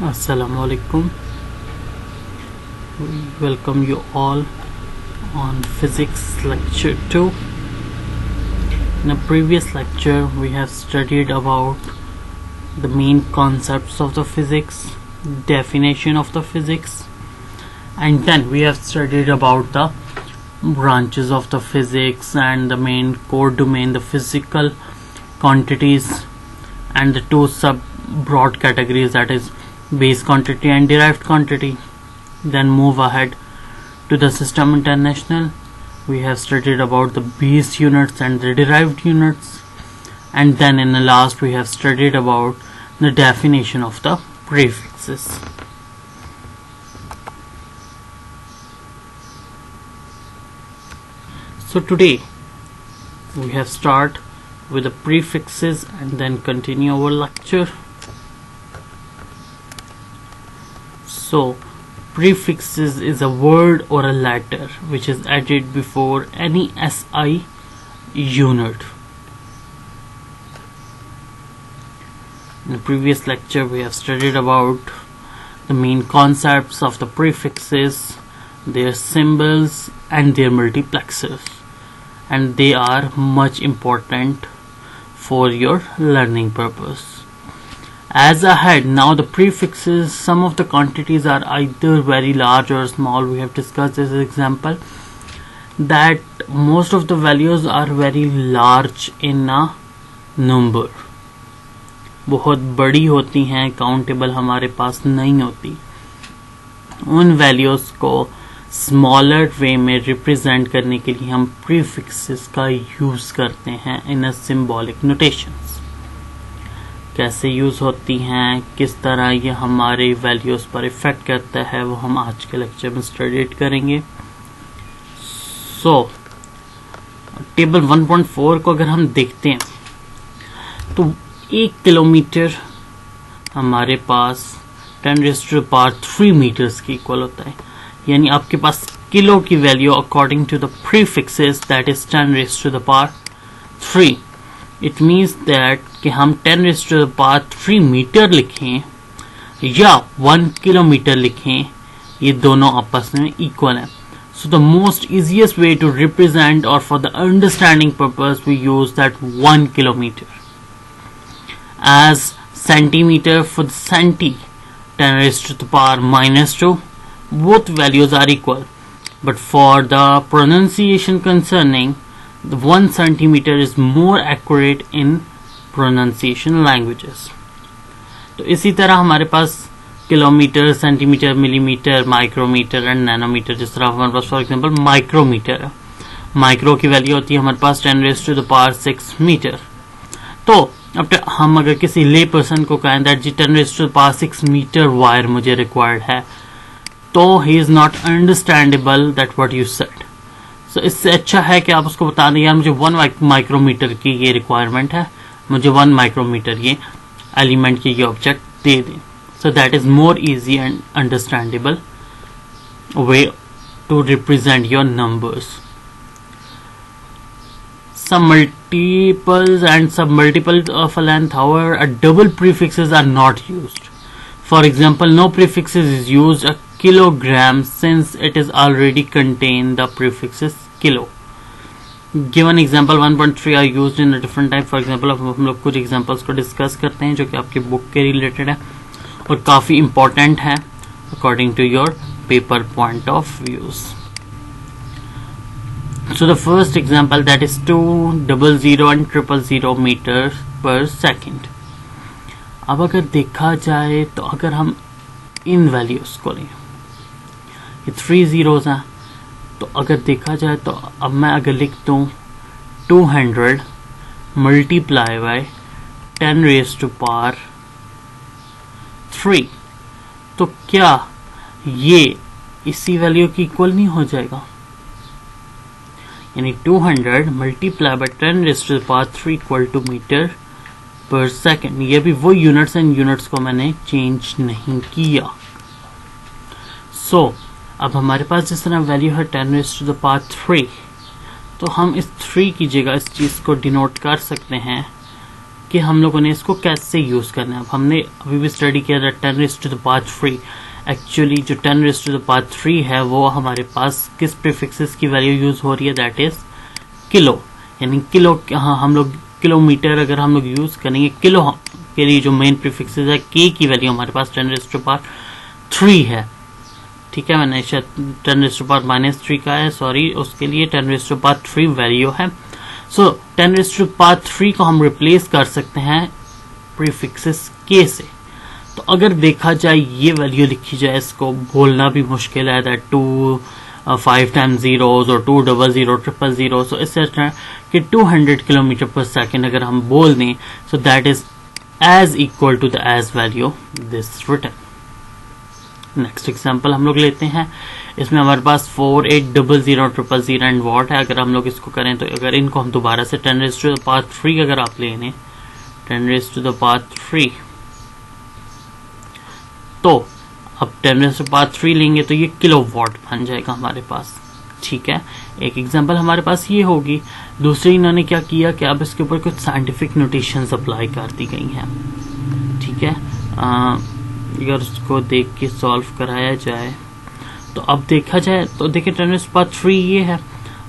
Assalamu alaikum. We welcome you all on physics lecture 2. In a previous lecture we have studied about the main concepts of the physics, definition of the physics, and then we have studied about the branches of the physics and the main core domain, the physical quantities, and the two sub broad categories, that is base quantity and derived quantity. Then move ahead to the system international. We have studied about the base units and the derived units, and then in the last we have studied about the definition of the prefixes. So today we have start with the prefixes and then continue our lecture. So prefixes is a word or a letter which is added before any SI unit. In the previous lecture we have studied about the main concepts of the prefixes, their symbols and their multiplexers, and they are much important for your learning purpose. As ahead, now the prefixes, some of the quantities are either very large or small. We have discussed this example that most of the values are very large in a number, बहुत बड़ी होती हैं, countable हमारे पास नहीं होती. उन values को smaller वे में रिप्रेजेंट करने के लिए हम प्रीफिक्सेस का यूज करते हैं इन अ सिंबॉलिक नोटेशंस. कैसे यूज होती हैं, किस तरह ये हमारे वैल्यूज पर इफेक्ट करता है, वो हम आज के लेक्चर में स्टडी करेंगे. सो टेबल 1.4 को अगर हम देखते हैं तो 1 किलोमीटर हमारे पास 10⁻³ मीटर्स की इक्वल होता है. यानी आपके पास किलो की value according to the prefixes that is 10⁻³ it means that कि हम 10⁻³ मीटर लिखें या 1 किलोमीटर लिखें, ये दोनों आपस में इक्वल हैं. So the most easiest way to represent और for the understanding purpose we use that 1 kilometre as centimeter for the centi 10⁻⁻². Both values are equal, but for the pronunciation concerning, the 1 centimeter is more accurate in pronunciation languages. तो इसी तरह हमारे पास kilometre, centimetre, millimetre, micrometre and nanometre, जिस तरह हमारे पास for example micrometre है. माइक्रो की वैल्यू होती है हमारे पास 10⁻⁶ मीटर. तो अब हम अगर किसी ले पर्सन को कहें दैट जी 10⁻⁶ मीटर वायर मुझे रिक्वायर्ड है, तो he is not understandable that what you said. So इससे अच्छा है कि आप उसको बता दें यार मुझे 1 माइक्रोमीटर की ये रिक्वायरमेंट है, मुझे 1 माइक्रोमीटर ये एलिमेंट की ये ऑब्जेक्ट दे दें. So that is more easy and understandable way to represent your numbers. Some multiples and submultiples of a length, however, a double prefixes are not used. For example, no prefixes is used a kilogram since it is already contain the prefixes kilo. Given example 1.3 are used in a different type. For example, अब हम लोग कुछ examples को discuss करते हैं जो कि आपके book के related है और काफी important है according to your paper point of views. So the first example, that is 200 and 000 meters per second. अब अगर देखा जाए तो अगर हम इन वैल्यूज को लें, ये 3 zeros हैं, तो अगर देखा जाए तो अब मैं अगर लिख दूं 200 मल्टीप्लाई बाय 10⁻⁵, तो क्या ये इसी वैल्यू की इक्वल नहीं हो जाएगा? यानी 200 multiply by 10⁻³ equal to metre पर सेकेंड. ये भी वो यूनिट्स एंड यूनिट्स को मैंने चेंज नहीं किया. सो अब हमारे पास जिस तरह वैल्यू है 10⁻⁵, तो हम इस 3 की जगह इस चीज को डिनोट कर सकते हैं कि हम लोगों ने इसको कैसे यूज करना है। अब हमने अभी भी स्टडी किया था 10⁻3। एक्चुअली जो 10⁻3 है वो हमारे पास किस प्रीफिक्सेस की वैल्यू यूज हो रही है, दैट इज किलो। यानी किलो, हाँ, हम लोग किलोमीटर अगर हम लोग यूज करेंगे किलो के लिए जो मेन प्रीफिक्सेस है, के की वैल्यू हमारे पास 10⁻3 है। ठीक है, मैंने शायद 10⁻³ का है, सॉरी, उसके लिए 10⁻3 वैल्यू है। सो 10⁻3 को हम रिप्लेस कर सकते हैं प्रीफिक्सेस के से। तो अगर देखा जाए ये वैल्यू लिखी जाए, इसको बोलना भी मुश्किल है, दैट 2 5 टाइम्स जीरोस और 2 00 000। सो इस तरह कि 200 किलोमीटर पर सेकेंड अगर हम बोल दें, so that is as equal to the as value this written. Next example हम लोग लेते हैं। इसमें हमारे पास 4 8 0 0 0 0 एंड वॉट है। अगर हम लोग इसको करें तो अगर इनको हम दोबारा से 10⁻3 अगर आप लें 10⁻3, तो अब 10⁻3 लेंगे तो ये किलो वॉट बन जाएगा हमारे पास। ठीक है, एक एग्जांपल हमारे पास ये होगी। दूसरी इन्होंने क्या किया कि अब इसके ऊपर कुछ साइंटिफिक नोटेशंस अप्लाई कर दी गई हैं। ठीक है, अगर उसको देख के सॉल्व कराया जाए तो अब देखा जाए तो देखिए 10⁻3 ये है।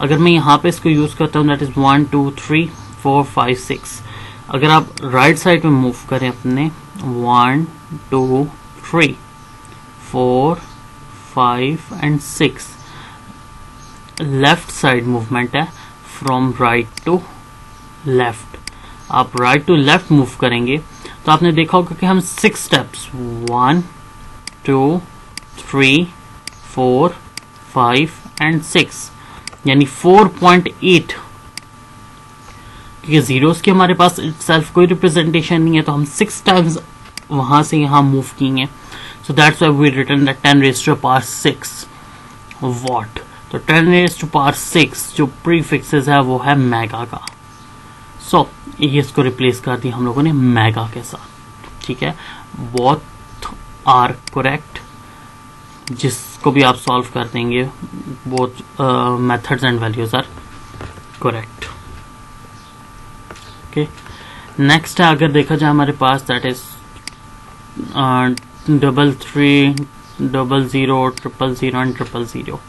अगर मैं यहाँ पे इसको यूज करता हूँ, दैट इज 1 2 3 4 5 6। अगर आप राइट साइड में मूव करें अपने 1 2 3 4 5 एंड 6, लेफ्ट साइड मूवमेंट है फ्रॉम राइट टू लेफ्ट। आप राइट टू लेफ्ट मूव करेंगे तो आपने देखा होगा कि हम 6 स्टेप्स 1 2 3 4 5 एंड 6 यानी 4.8, क्योंकि जीरोस की हमारे पास सेल्फ कोई रिप्रेजेंटेशन नहीं है, तो हम 6 टाइम्स वहां से यहां मूव किए। So that's why we written that 10⁻6 watt. तो 10⁻6 जो प्रीफिक्सेस है वो है मेगा का। सो ये इसको रिप्लेस कर दिया हम लोगों ने मेगा के साथ। ठीक है, बोथ आर करेक्ट। जिसको भी आप सॉल्व कर देंगे, both methods and values are correct. Okay, next है, अगर देखा जाए हमारे पास दैट इज 33 00 000 एंड 000।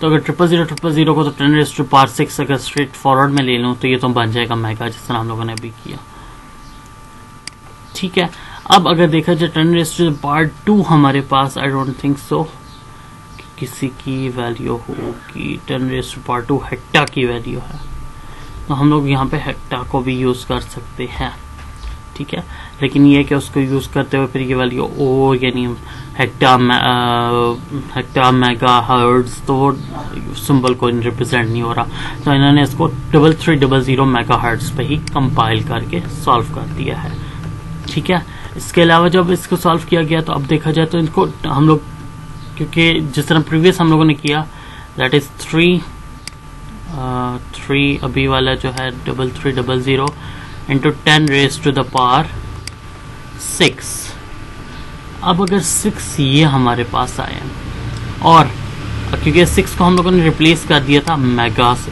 तो अगर 000 000 को तो 10⁻6 अगर स्ट्रेट फॉरवर्ड में ले लूं तो ये तो बन जाएगा मेगा, जिस तरह हम लोगों ने अभी किया। ठीक है, अब अगर देखा जाए 10⁻2 हमारे पास, आई डोंट थिंक सो किसी की वैल्यू होगी। 10⁻2 हेक्टा की वैल्यू है, तो हम लोग यहाँ पे हेक्टा को भी यूज कर सकते हैं। ठीक है, लेकिन ये कि उसको यूज करते हुए फिर ये वैल्यू ओ यानी हेक्टा मेगा हर्ट्ज, तो वो सिंबल को रिप्रेजेंट नहीं हो रहा, तो इन्होंने इसको 3300 मेगा हर्ट्ज पे ही कंपाइल करके सॉल्व कर दिया है। ठीक है, इसके अलावा जब इसको सॉल्व किया गया तो अब देखा जाए तो इनको हम लोग, क्योंकि जिस तरह प्रीवियस हम लोगों ने किया, दैट इज 3 अभी वाला जो है 3300 इंटू 10⁻6। अब अगर 6 ये हमारे पास आए, और क्योंकि 6 को हम लोगों ने रिप्लेस कर दिया था मेगा से,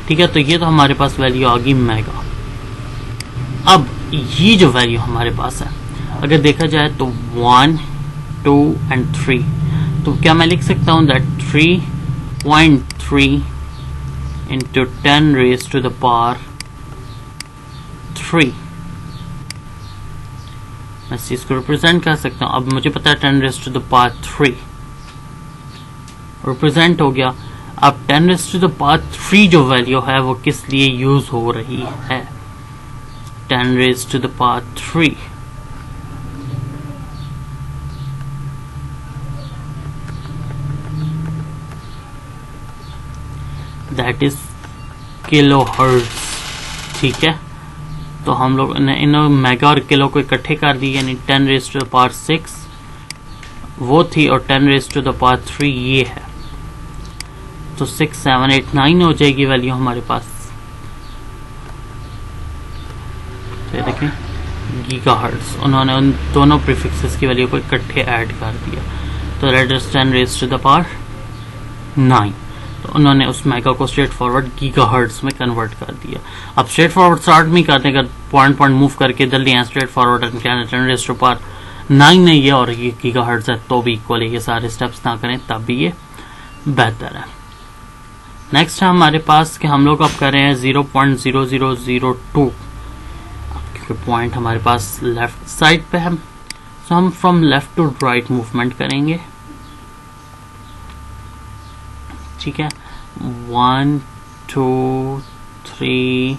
ठीक है, तो ये तो हमारे पास वैल्यू आ गई मेगा। अब ये जो वैल्यू हमारे पास है, अगर देखा जाए तो 1 2 एंड 3, तो क्या मैं लिख सकता हूं दैट 3.3 इंटू 10⁻3 मैं इस चीज को रिप्रेजेंट कर सकता हूं। अब मुझे पता है 10⁻3 रिप्रेजेंट हो गया। अब 10⁻3 जो वैल्यू है वो किस लिए यूज हो रही है, 10⁻3 दैट इज किलो हर्ट्ज। ठीक है, तो हम लोग ने इन मेगा और किलो को इकट्ठे कर दी, यानी 10⁻6 वो थी और 10⁻3 ये है, तो 6 7 8 9 हो जाएगी वैल्यू हमारे पास। तो देखें गीगाहर्ट्ज, उन्होंने उन दोनों प्रीफिक्सेस की वैल्यू को इकट्ठे ऐड कर दिया, तो दैट इज 10⁻9। तो उन्होंने उस मेगा को स्ट्रेट फॉरवर्ड गीगाहर्ट्ज में कन्वर्ट कर दिया। अब स्ट्रेट फॉरवर्ड स्टार्ट नहीं करते, अगर पॉइंट पॉइंट मूव करके जल्दी यहाँ स्ट्रेट फॉरवर्ड 10⁻⁹ नहीं है और ये गीगाहर्ट्ज है तो भी इक्वल है, ये सारे स्टेप्स ना करें तब भी ये बेहतर है। नेक्स्ट है हमारे पास कि हम लोग अब कर रहे हैं 0.0002, क्योंकि पॉइंट हमारे पास लेफ्ट साइड पे है, तो हम from left to right movement करेंगे। ठीक है, 1 2 3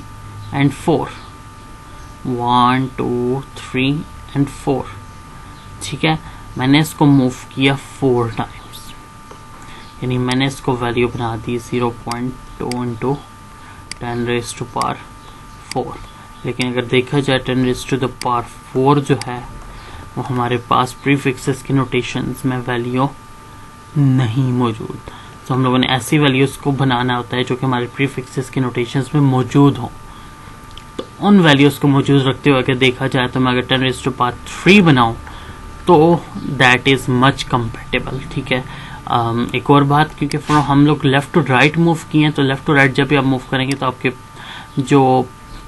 एंड 4, 1 2 3 एंड 4। ठीक है, मैंने इसको मूव किया 4 टाइम्स, यानी मैंने इसको वैल्यू बना दी 0.2 इंटू 10⁻⁴। लेकिन अगर देखा जाए 10⁻⁴ जो है वो हमारे पास प्रीफिक्सेस की नोटेशंस में वैल्यू नहीं मौजूद, तो हम लोगों ने ऐसी वैल्यूज को बनाना होता है जो कि हमारे प्रीफिक्सेस की नोटेशंस में मौजूद हों। तो उन वैल्यूज को मौजूद रखते हुए अगर देखा जाए तो मैं अगर 10⁻³ बनाऊं तो दैट इज मच कंपेटेबल। ठीक है, एक और बात, क्योंकि हम लोग लेफ्ट टू राइट मूव किए हैं, तो लेफ्ट टू राइट जब भी आप मूव करेंगे तो आपके जो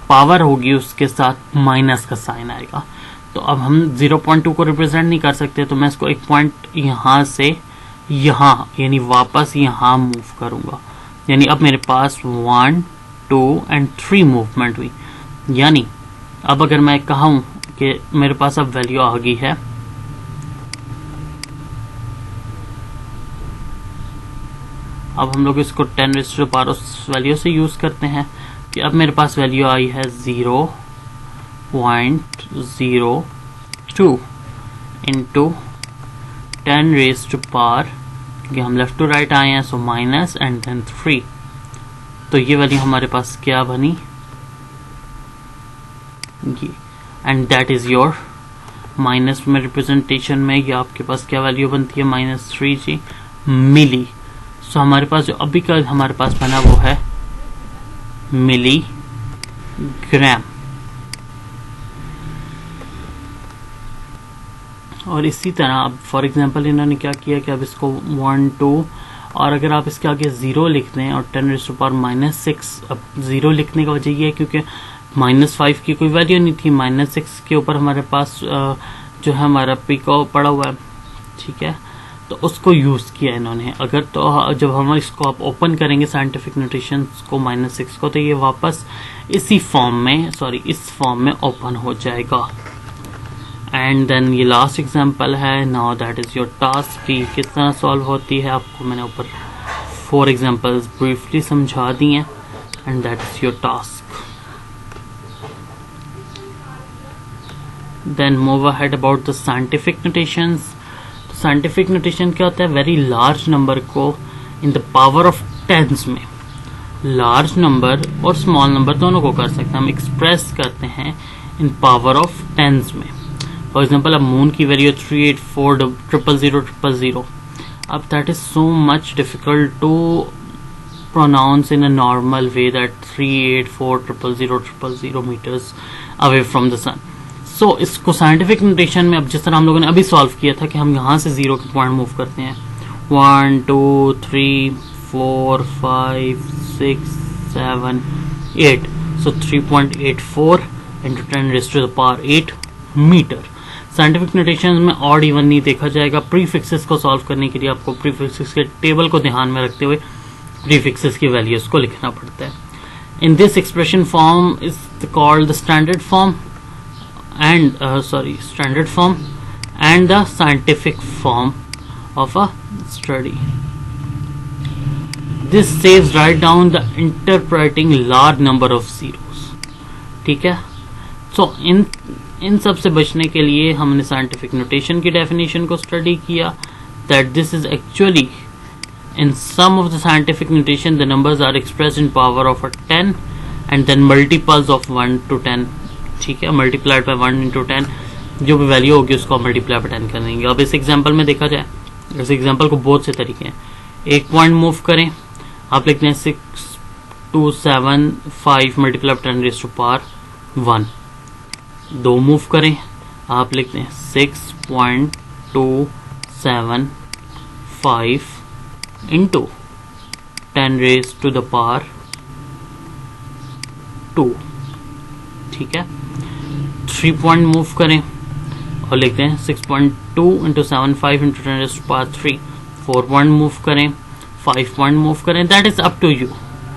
पावर होगी उसके साथ माइनस का साइन आएगा। तो अब हम 0.2 को रिप्रेजेंट नहीं कर सकते, तो मैं इसको एक पॉइंट यहाँ से यहाँ यानी वापस यहाँ मूव करूंगा, यानी अब मेरे पास 1 2 एंड 3 मूवमेंट हुई। यानी अब अगर मैं कहूं कि मेरे पास अब वैल्यू आ गई है, अब हम लोग इसको 10⁻⁴ उस वैल्यू से यूज करते हैं कि अब मेरे पास वैल्यू आई है 0.02 इंटू 10⁻⁴, क्योंकि हम लेफ्ट टू राइट आए हैं, सो माइनस एंड देन 3। तो ये वैल्यू हमारे पास क्या बनी, ये, and that is your minus में रिप्रेजेंटेशन में ये आपके पास क्या वैल्यू बनती है, -3g मिली। सो हमारे पास जो अभी का हमारे पास बना वो है मिलीग्राम। और इसी तरह अब फॉर एग्जांपल इन्होंने क्या किया कि अब इसको 1 2 और अगर आप इसके आगे 0 लिख दें और 10⁻⁻⁶, अब 0 लिखने का वजह ये है क्योंकि -5 की कोई वैल्यू नहीं थी, -6 के ऊपर हमारे पास जो है हमारा पिको पड़ा हुआ है। ठीक है, तो उसको यूज किया इन्होंने। अगर तो जब हम इसको आप ओपन करेंगे साइंटिफिक नोटेशंस को -6 को, तो ये वापस इसी फॉर्म में इस फॉर्म में ओपन हो जाएगा। एंड देन ये लास्ट एग्जांपल है, now that is your task कि किस तरह सॉल्व होती है। आपको मैंने ऊपर 4 एग्जांपल्स ब्रीफली समझा दी हैं, and that is your task. Then move ahead about the scientific notations. Scientific notation क्या होता है, वेरी लार्ज नंबर को in the power of tens में, लार्ज नंबर और स्मॉल नंबर दोनों को कर सकते हैं हम, एक्सप्रेस करते हैं इन पावर ऑफ टेंस में। फॉर एग्जाम्पल अब मून की वैल्यू 384000000। अब that is so much difficult to pronounce in a normal way that 384000000 metres away from the सन। सो इसको साइंटिफिक नोटेशन में अब जिस तरह हम लोगों ने अभी सॉल्व किया था कि हम यहाँ से 0 के पॉइंट मूव करते हैं, 1 2 3 4 5 6 7 8, सो 3.84 इंटू 10⁻⁸ मीटर। साइंटिफिक नोटेशन में ऑड इवन नहीं देखा जाएगा। प्रीफिक्सेस को सॉल्व करने के लिए आपको प्रीफिक्सेस के टेबल को ध्यान में रखते हुए प्रीफिक्सेस की वैल्यूज को लिखना पड़ता है। In this expression form is called the standard form and the scientific form of a study. This saves write down the interpreting large number of zeros. ठीक है, so इन सब से बचने के लिए हमने साइंटिफिक नोटेशन की डेफिनेशन को स्टडी किया, that this is actually in some of the scientific notation the numbers are expressed in power of a 10 and then multiples of 1 to 10. ठीक है, मल्टीप्लाइड बाय 1 into 10, जो भी वैल्यू होगी उसको multiply by 10 कर देंगे। अब इस एग्जांपल में देखा जाए, इस एग्जांपल को बहुत से तरीके हैं। एक पॉइंट मूव करें, आप लिखते हैं 6275 मल्टीप्लाई बाय 10⁻⁴। 2 मूव करें, आप लिखते हैं 6.275 into 10 raised to the power 2, ठीक है। 3 पॉइंट मूव करें और लिखते हैं 6.2 into 75 into 10 raised to power 3। 4 point move करें, 5 पॉइंट मूव करें, that is up to you,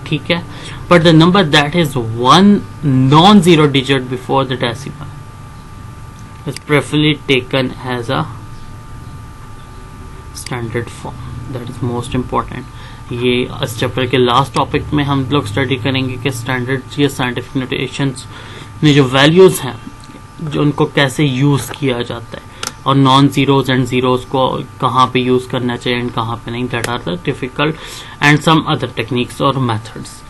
ठीक है। But the number that is 1 non-zero digit before the decimal is preferably taken as a standard form. That is most important. ये इस chapter के last topic में हम लोग study करेंगे कि स्टैंडर्ड या साइंटिफिक नोटेशंस में जो वैल्यूज हैं जो उनको कैसे यूज किया जाता है और नॉन जीरोज एंड जीरोज को कहाँ पे यूज करना चाहिए एंड कहाँ पे नहीं, that are the difficult and some other techniques और मेथड्स।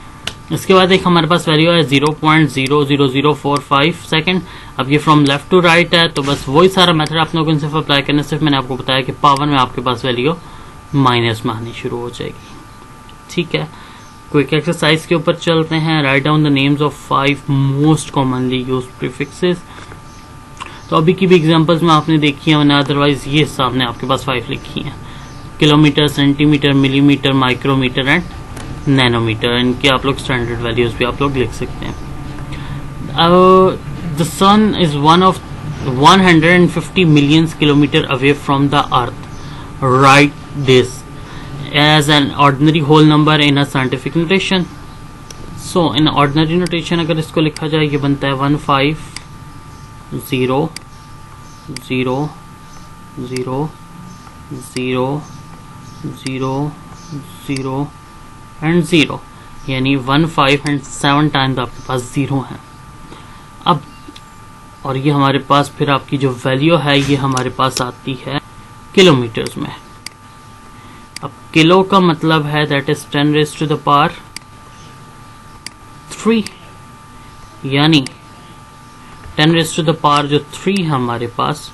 इसके बाद एक हमारे पास वैल्यू है 0.00045 सेकेंड। अब ये फ्रॉम लेफ्ट टू राइट है, तो बस वही सारा मेथड आप लोगों को सिर्फ अप्लाई करना, सिर्फ मैंने आपको बताया कि पावर में आपके पास वैल्यू माइनस में आनी शुरू हो जाएगी, ठीक है। क्विक एक्सरसाइज के ऊपर चलते हैं। Write down the names of 5 most commonly used prefixes. तो अभी की भी एग्जांपल्स में आपने देखी है, अदरवाइज ये सामने आपके पास 5 लिखी हैं। Kilometre, centimetre, millimetre, micrometre and nanometre. इनके आप लोग स्टैंडर्ड वैल्यूज भी आप लोग लिख सकते हैं। The sun is one of 150 million kilometre away from the earth. Right this as an ordinary whole number in a scientific notation. So in ordinary notation अगर इसको लिखा जाए ये बनता है 150000000 एंड 0, यानी 15 एंड 7 टाइम्स आपके पास 0 है। अब और ये हमारे पास फिर आपकी जो वैल्यू है ये हमारे पास आती है किलोमीटर्स में। अब किलो का मतलब है that is 10 raised to the power 3, यानी 10 raised to the power जो 3 है हमारे पास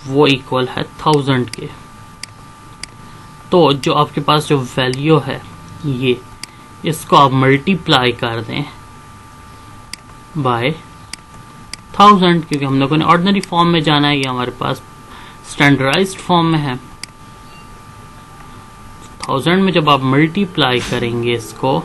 वो इक्वल है 1000 के। तो जो आपके पास जो वैल्यू है ये, इसको आप मल्टीप्लाई कर दें बाय 1000, क्योंकि हम लोगों ने ऑर्डिनरी फॉर्म में जाना है, ये हमारे पास स्टैंडर्डाइज्ड फॉर्म में है। 1000 में जब आप मल्टीप्लाई करेंगे इसको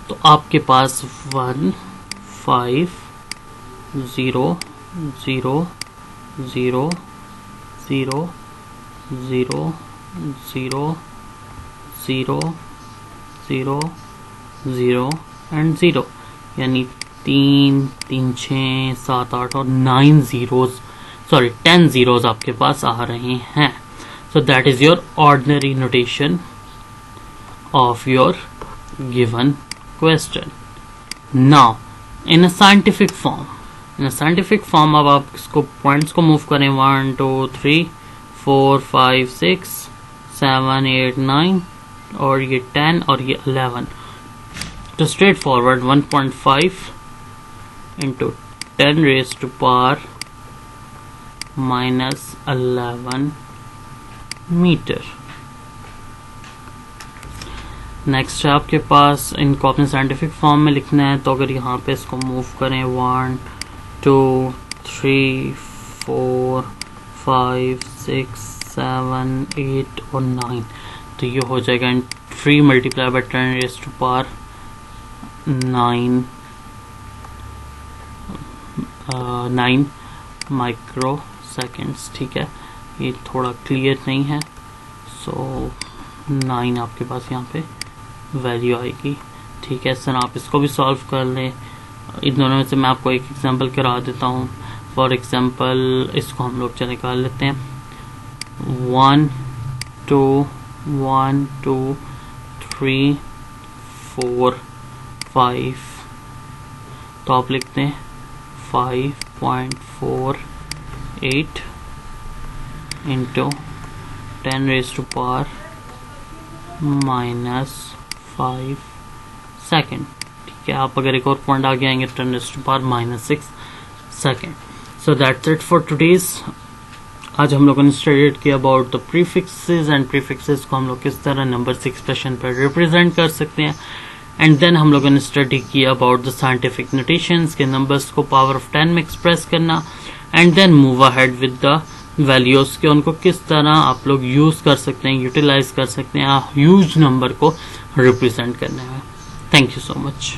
तो आपके पास 1500000000 एंड 0, यानी 3 3 6 7 8 और 9 जीरोज, सॉरी 10 जीरोज आपके पास आ रहे हैं। So that is your ordinary notation of your given question. Now in a scientific form, अब आप इसको पॉइंट्स को मूव करें 1 2 3 4 5 6 7 8 9 और ये 10 और ये 11, तो straightforward 1.5 into 10 raised to power -11 metre. Next है आपके पास, इनको अपने साइंटिफिक फॉर्म में लिखना है, तो अगर यहाँ पे इसको मूव करें 1 2 3 4 5 6 7 8 और 9, तो ये हो जाएगा 3 multiply by 10 raised to power 9 micro seconds, ठीक है। ये थोड़ा क्लियर नहीं है, सो 9 आपके पास यहाँ पे वैल्यू आएगी, ठीक है। इस तरह आप इसको भी सॉल्व कर लें। इन दोनों में से मैं आपको एक एग्जांपल करा देता हूँ। फॉर एग्जांपल इसको हम लोग चले निकाल लेते हैं 1 2 1 2 3 4 5, तो आप लिखते हैं 5.48 into 10 raised to power -5 second, ठीक है। आप अगर एक और पॉइंट आगे आएंगे 10 raised to power -6 second. So that's it for today's. आज हम लोगों ने स्टडीड किया about the prefixes and prefixes को हम लोग किस तरह नंबर्स एक्सप्रेशन पर रिप्रेजेंट कर सकते हैं, एंड देन हम लोगों ने स्टडी किया अबाउट द साइंटिफिक नोटेशंस के नंबर्स को पावर ऑफ 10 में एक्सप्रेस करना, and then move ahead with the values के उनको किस तरह आप लोग यूज कर सकते हैं, यूटिलाइज कर सकते हैं, ह्यूज नंबर को रिप्रेजेंट करने में। Thank you so much.